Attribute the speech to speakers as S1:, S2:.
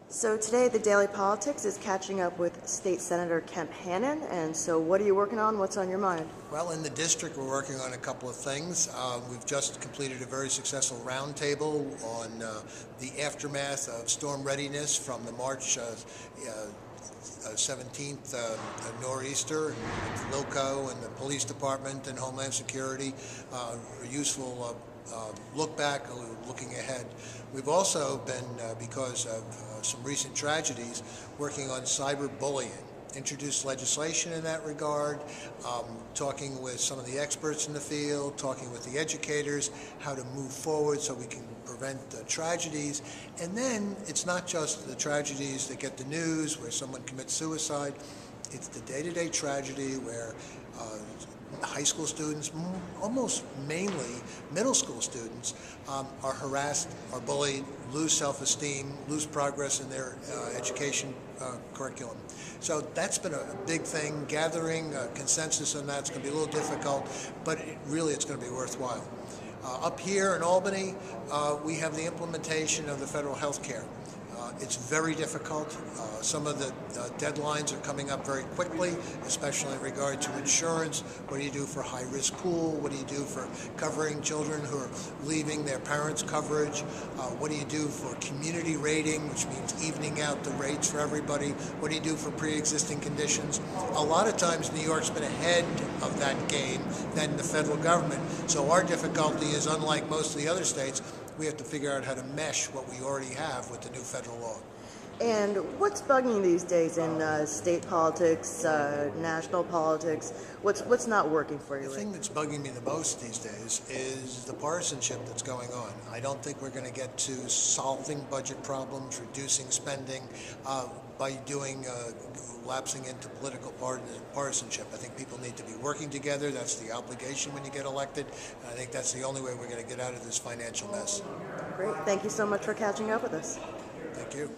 S1: So today the Daily Politics is catching up with State Senator Kemp Hannon, and so what are you working on? What's on your mind?
S2: Well, in the district, we're working on a couple of things. We've just completed a very successful roundtable on the aftermath of storm readiness from the March 17th nor'easter. LOCO and the police department and Homeland Security, a useful look back, looking ahead. We've also been, because of some recent tragedies, working on cyberbullying. Introduced legislation in that regard, talking with some of the experts in the field, talking with the educators, how to move forward so we can prevent tragedies. And then it's not just the tragedies that get the news, where someone commits suicide. It's the day-to-day tragedy where high school students, almost mainly middle school students, are harassed, are bullied, lose self-esteem, lose progress in their education curriculum. So that's been a big thing. Gathering consensus on that's going to be a little difficult, but it's going to be worthwhile. Up here in Albany, we have the implementation of the federal health care. It's very difficult. Some of the deadlines are coming up very quickly, especially in regard to insurance. What do you do for high-risk pool? What do you do for covering children who are leaving their parents' coverage? What do you do for community rating, which means evening out the rates for everybody? What do you do for pre-existing conditions? A lot of times New York's been ahead of that game than the federal government. So our difficulty is, unlike most of the other states, we have to figure out how to mesh what we already have with the new federal law.
S1: And what's bugging you these days in state politics, national politics? What's not working for you?
S2: The thing that's bugging me the most these days is the partisanship that's going on. I don't think we're going to get to solving budget problems, reducing spending by doing lapsing into political partisanship. I think people need to be working together. That's the obligation when you get elected. And I think that's the only way we're going to get out of this financial mess.
S1: Great. Thank you so much for catching up with us.
S2: Thank you.